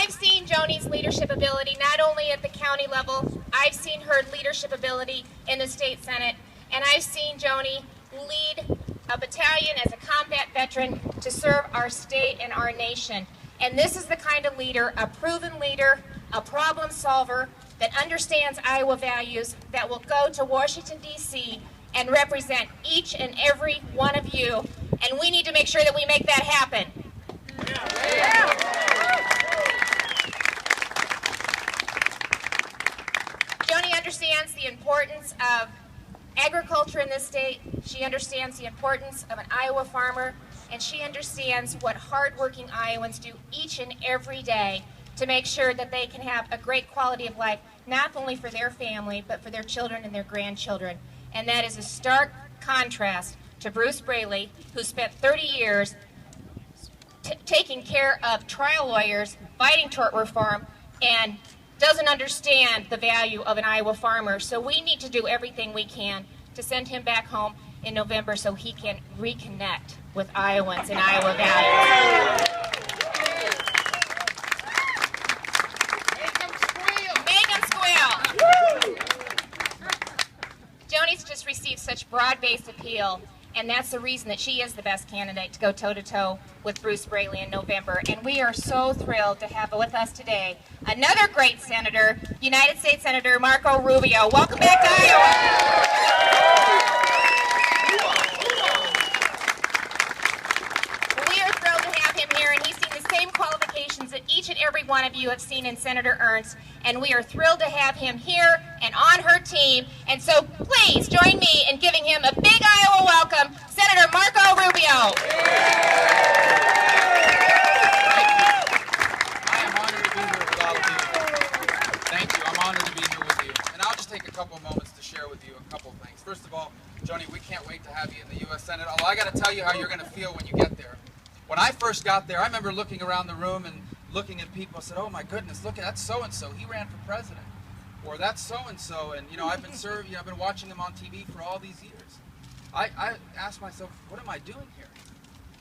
I've seen Joni's leadership ability not only at the county level, I've seen her leadership ability in the state senate, and I've seen Joni lead a battalion as a combat veteran to serve our state and our nation. And this is the kind of leader, a proven leader, a problem solver that understands Iowa values, that will go to Washington, D.C. and represent each and every one of you. And we need to make sure that we make that happen. Joni understands the importance of agriculture in this state. She understands the importance of an Iowa farmer, and she understands what hardworking Iowans do each and every day to make sure that they can have a great quality of life, not only for their family, but for their children and their grandchildren. And that is a stark contrast to Bruce Braley, who spent 30 years taking care of trial lawyers, fighting tort reform, and doesn't understand the value of an Iowa farmer. So we need to do everything we can to send him back home in November so he can reconnect with Iowans and Iowa values. Make them squeal. Joni's just received such broad-based appeal, and that's the reason that she is the best candidate to go toe-to-toe with Bruce Braley in November. And we are so thrilled to have with us today another great senator, United States Senator Mark Rubio. Welcome back to Iowa. We are thrilled to have him here, and he's seen the same qualifications that each and every one of you have seen in Senator Ernst. And we are thrilled to have him here and on her team. And so please join me in giving him a big Iowa welcome, Senator Mark Rubio. I am honored to be here with all of you. Thank you. I'm honored to be here with you. And I'll just take a couple moments to share with you a couple of things. First of all, Joni, we can't wait to have you in the U.S. Senate. Although I got to tell you how you're going to feel when you get there. When I first got there, I remember looking around the room and looking at people. I said, "Oh my goodness, look at that so-and-so. He ran for president." Or that's so-and-so, and you know, I've been watching him on TV for all these years. I asked myself, what am I doing here?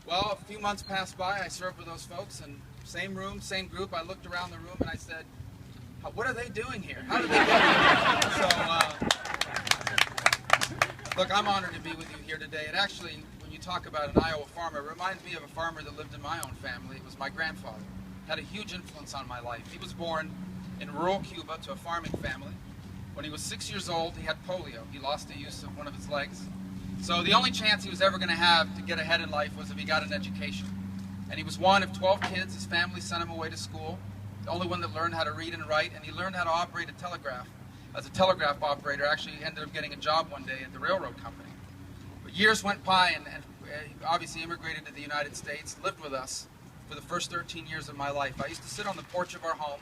Well, a few months passed by, I served with those folks, and same room, same group. I looked around the room and I said, what are they doing here? How did they get here? So, look, I'm honored to be with you here today. And actually, when you talk about an Iowa farmer, it reminds me of a farmer that lived in my own family. It was my grandfather. Had a huge influence on my life. He was born in rural Cuba to a farming family. When he was 6 years old, he had polio. He lost the use of one of his legs. So the only chance he was ever going to have to get ahead in life was if he got an education. And he was one of 12 kids. His family sent him away to school. The only one that learned how to read and write, and he learned how to operate a telegraph. As a telegraph operator, actually he ended up getting a job one day at the railroad company. But years went by, and he obviously immigrated to the United States, lived with us for the first 13 years of my life. I used to sit on the porch of our home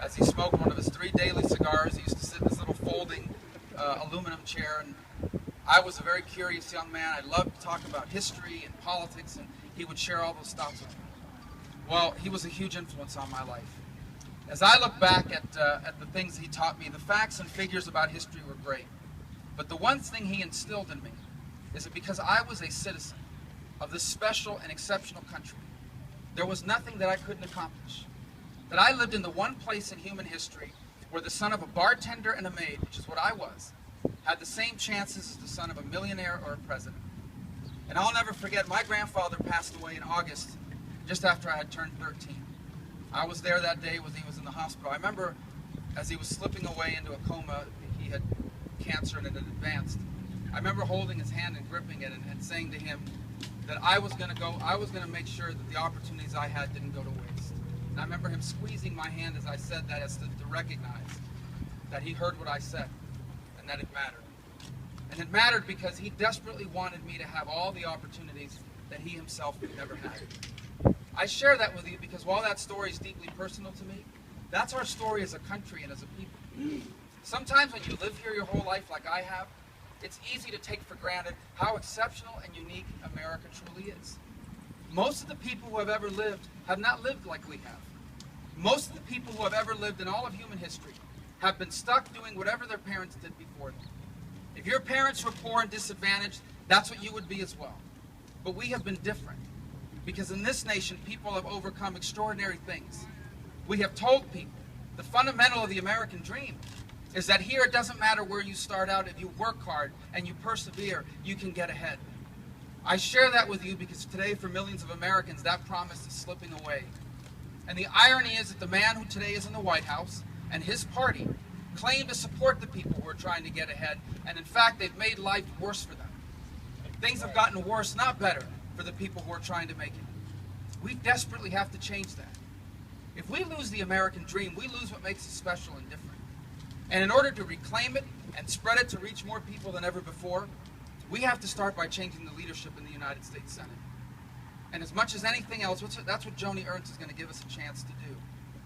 as he smoked one of his 3 daily cigars. He used to sit in this little folding aluminum chair, and I was a very curious young man. I loved to talk about history and politics, and he would share all those thoughts with me. Well, he was a huge influence on my life. As I look back at the things he taught me, the facts and figures about history were great. But the one thing he instilled in me is that because I was a citizen of this special and exceptional country, there was nothing that I couldn't accomplish. That I lived in the one place in human history where the son of a bartender and a maid, which is what I was, had the same chances as the son of a millionaire or a president. And I'll never forget, my grandfather passed away in August, just after I had turned 13. I was there that day when he was in the hospital. I remember as he was slipping away into a coma, he had cancer and it had advanced. I remember holding his hand and gripping it and saying to him that I was going to make sure that the opportunities I had didn't go to waste. And I remember him squeezing my hand as I said that, as to recognize that he heard what I said and that it mattered. And it mattered because he desperately wanted me to have all the opportunities that he himself never had. I share that with you because while that story is deeply personal to me, that's our story as a country and as a people. Sometimes when you live here your whole life like I have, it's easy to take for granted how exceptional and unique America truly is. Most of the people who have ever lived have not lived like we have. Most of the people who have ever lived in all of human history have been stuck doing whatever their parents did before them. If your parents were poor and disadvantaged, that's what you would be as well. But we have been different, because in this nation, people have overcome extraordinary things. We have told people the fundamental of the American dream is that here it doesn't matter where you start out. If you work hard and you persevere, you can get ahead. I share that with you because today, for millions of Americans, that promise is slipping away. And the irony is that the man who today is in the White House and his party claim to support the people who are trying to get ahead, and in fact, they've made life worse for them. Things have gotten worse, not better, for the people who are trying to make it. We desperately have to change that. If we lose the American dream, we lose what makes us special and different. And in order to reclaim it and spread it to reach more people than ever before, we have to start by changing the leadership in the United States Senate. And as much as anything else, that's what Joni Ernst is going to give us a chance to do.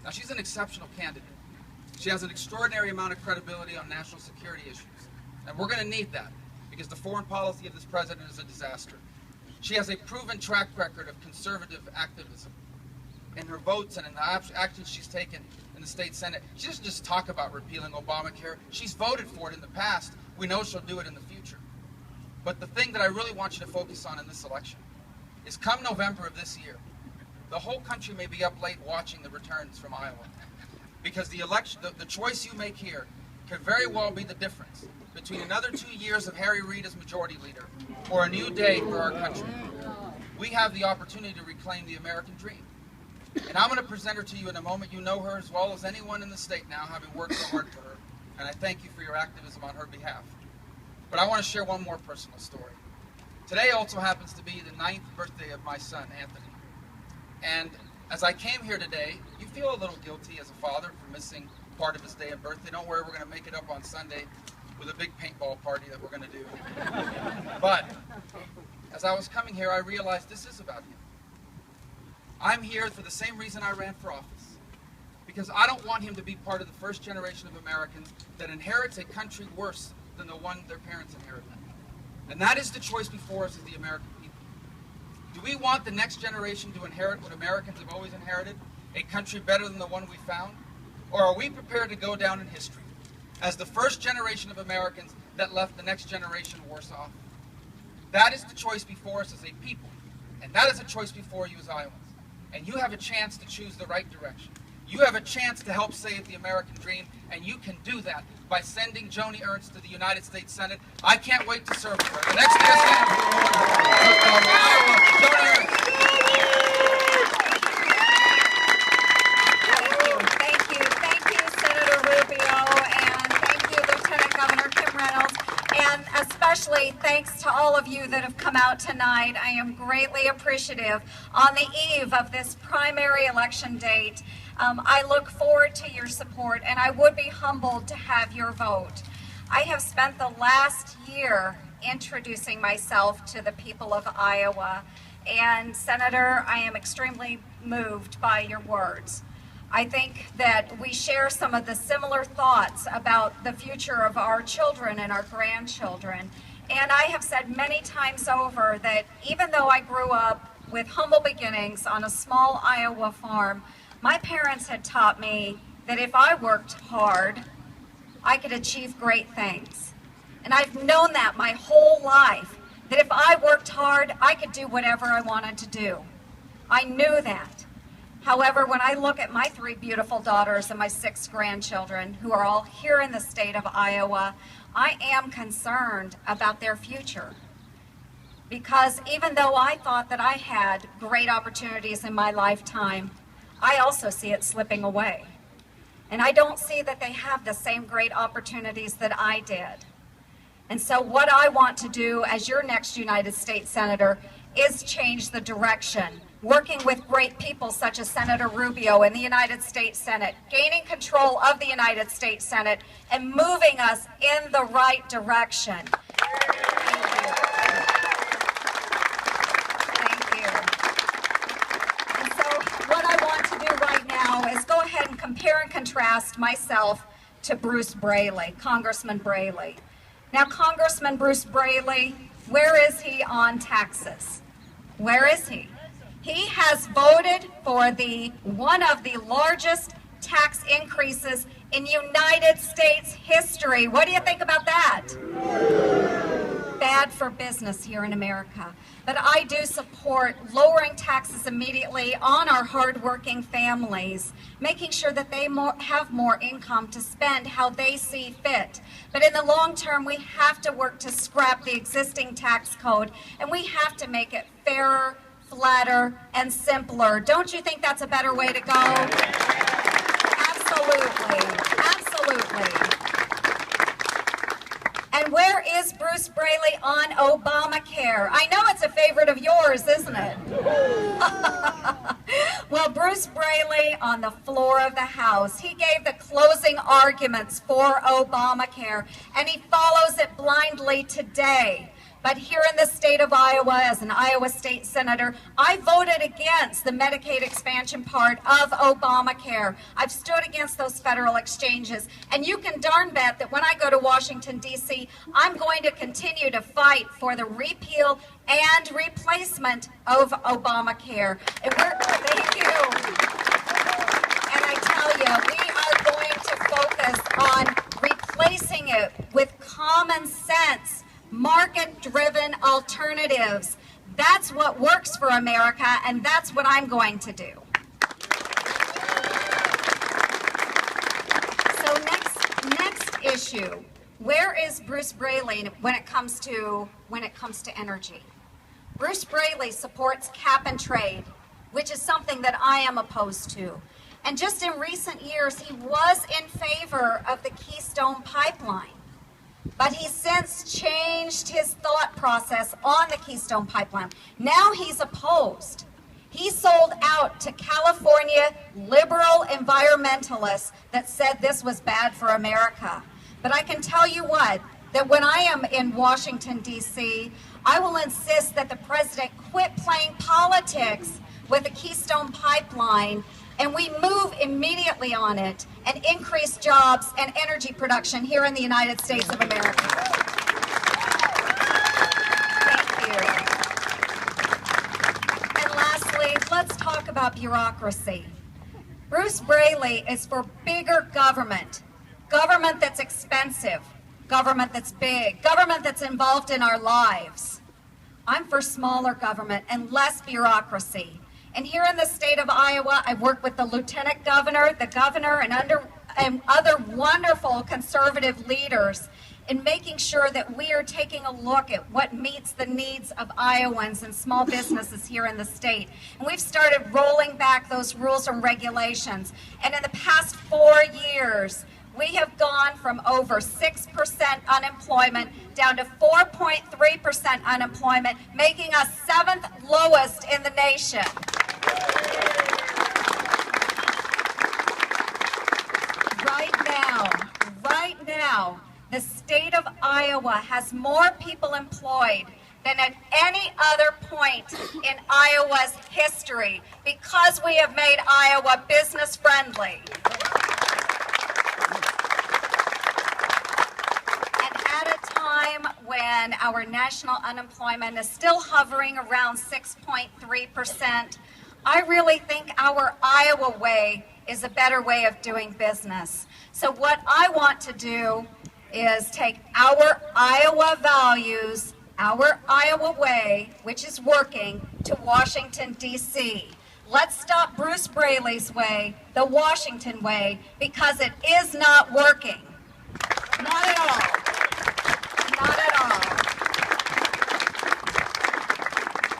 Now, she's an exceptional candidate. She has an extraordinary amount of credibility on national security issues. And we're going to need that, because the foreign policy of this president is a disaster. She has a proven track record of conservative activism in her votes and in the actions she's taken in the state Senate. She doesn't just talk about repealing Obamacare. She's voted for it in the past. We know she'll do it in the future. But the thing that I really want you to focus on in this election is come November of this year, the whole country may be up late watching the returns from Iowa. Because the election, the choice you make here could very well be the difference between another 2 years of Harry Reid as majority leader or a new day for our country. We have the opportunity to reclaim the American dream. And I'm going to present her to you in a moment. You know her as well as anyone in the state now, having worked so hard for her. And I thank you for your activism on her behalf. But I want to share one more personal story. Today also happens to be the 9th birthday of my son, Anthony. And as I came here today, you feel a little guilty as a father for missing part of his day of birthday. Don't worry, we're going to make it up on Sunday with a big paintball party that we're going to do. But as I was coming here, I realized this is about him. I'm here for the same reason I ran for office. Because I don't want him to be part of the first generation of Americans that inherits a country worse than the one their parents inherited. And that is the choice before us as the American people. Do we want the next generation to inherit what Americans have always inherited, a country better than the one we found? Or are we prepared to go down in history as the first generation of Americans that left the next generation worse off? That is the choice before us as a people, and that is a choice before you as Iowans. And you have a chance to choose the right direction. You have a chance to help save the American dream, and you can do that by sending Joni Ernst to the United States Senate. I can't wait to serve her. The next U.S. Senator from Iowa, Joni Ernst. Thank you, Senator Rubio, and thank you, Lieutenant Governor Kim Reynolds, and especially thanks to all of you that have come out tonight. I am greatly appreciative on the eve of this primary election date. I look forward to your support, and I would be humbled to have your vote. I have spent the last year introducing myself to the people of Iowa, and Senator, I am extremely moved by your words. I think that we share some of the similar thoughts about the future of our children and our grandchildren. And I have said many times over that even though I grew up with humble beginnings on a small Iowa farm, my parents had taught me that if I worked hard, I could achieve great things. And I've known that my whole life, that if I worked hard, I could do whatever I wanted to do. I knew that. However, when I look at my 3 beautiful daughters and my 6 grandchildren who are all here in the state of Iowa, I am concerned about their future. Because even though I thought that I had great opportunities in my lifetime, I also see it slipping away. And I don't see that they have the same great opportunities that I did. And so what I want to do as your next United States Senator is change the direction, working with great people such as Senator Rubio in the United States Senate, gaining control of the United States Senate, and moving us in the right direction. Is go ahead and compare and contrast myself to Bruce Braley, Congressman Braley. Now, Congressman Bruce Braley, where is he on taxes? Where is he? He has voted for one of the largest tax increases in United States history. What do you think about that? bad for business here in America. But I do support lowering taxes immediately on our hardworking families, making sure that they have more income to spend how they see fit. But in the long term, we have to work to scrap the existing tax code, and we have to make it fairer, flatter, and simpler. Don't you think that's a better way to go? Absolutely. Absolutely. And where is Bruce Braley on Obamacare? I know it's a favorite of yours, isn't it? Well, Bruce Braley, on the floor of the House, he gave the closing arguments for Obamacare, and he follows it blindly today. But here in the state of Iowa, as an Iowa State Senator, I voted against the Medicaid expansion part of Obamacare. I've stood against those federal exchanges. And you can darn bet that when I go to Washington, D.C., I'm going to continue to fight for the repeal and replacement of Obamacare. And thank you. And I tell you, we are going to focus on replacing it with common sense, market-driven alternatives. That's what works for America, and that's what I'm going to do. So next issue, where is Bruce Braley when it comes to energy? Bruce Braley supports cap and trade, which is something that I am opposed to. And just in recent years, he was in favor of the Keystone Pipeline. But he's since changed his thought process on the Keystone Pipeline. Now he's opposed. He sold out to California liberal environmentalists that said this was bad for America. But I can tell you what, that when I am in Washington, D.C., I will insist that the president quit playing politics with the Keystone Pipeline, and we move immediately on it and increase jobs and energy production here in the United States of America. Thank you. And lastly, let's talk about bureaucracy. Bruce Braley is for bigger government, government that's expensive, government that's big, government that's involved in our lives. I'm for smaller government and less bureaucracy. And here in the state of Iowa, I work with the lieutenant governor, the governor, and other wonderful conservative leaders in making sure that we are taking a look at what meets the needs of Iowans and small businesses here in the state. And we've started rolling back those rules and regulations. And in the past 4 years, we have gone from over 6% unemployment down to 4.3% unemployment, making us 7th lowest in the nation. Right now, the state of Iowa has more people employed than at any other point in Iowa's history because we have made Iowa business friendly. And at a time when our national unemployment is still hovering around 6.3%, I really think our Iowa way is a better way of doing business. So what I want to do is take our Iowa values, our Iowa way, which is working, to Washington, D.C. Let's stop Bruce Braley's way, the Washington way, because it is not working. Not at all. Not at all.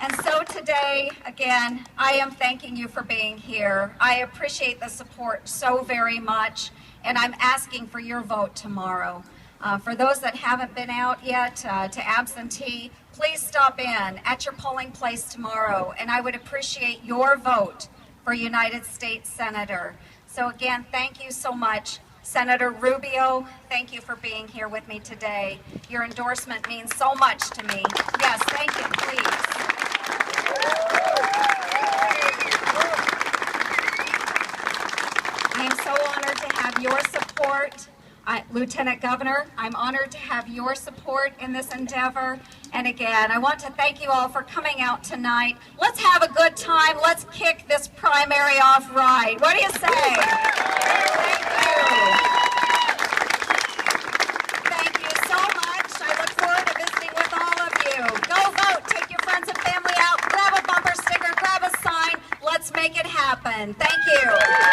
And so today, again, I am thanking you for being here. I appreciate the support so very much, and I'm asking for your vote tomorrow. For those that haven't been out yet to absentee, please stop in at your polling place tomorrow, and I would appreciate your vote for United States Senator. So again, thank you so much. Senator Rubio, thank you for being here with me today. Your endorsement means so much to me. Yes, thank you, please. I am so honored to have your support. Lieutenant Governor, I'm honored to have your support in this endeavor. And again, I want to thank you all for coming out tonight. Let's have a good time. Let's kick this primary off right. What do you say? Thank you. Thank you so much. I look forward to visiting with all Iowan. Thank you.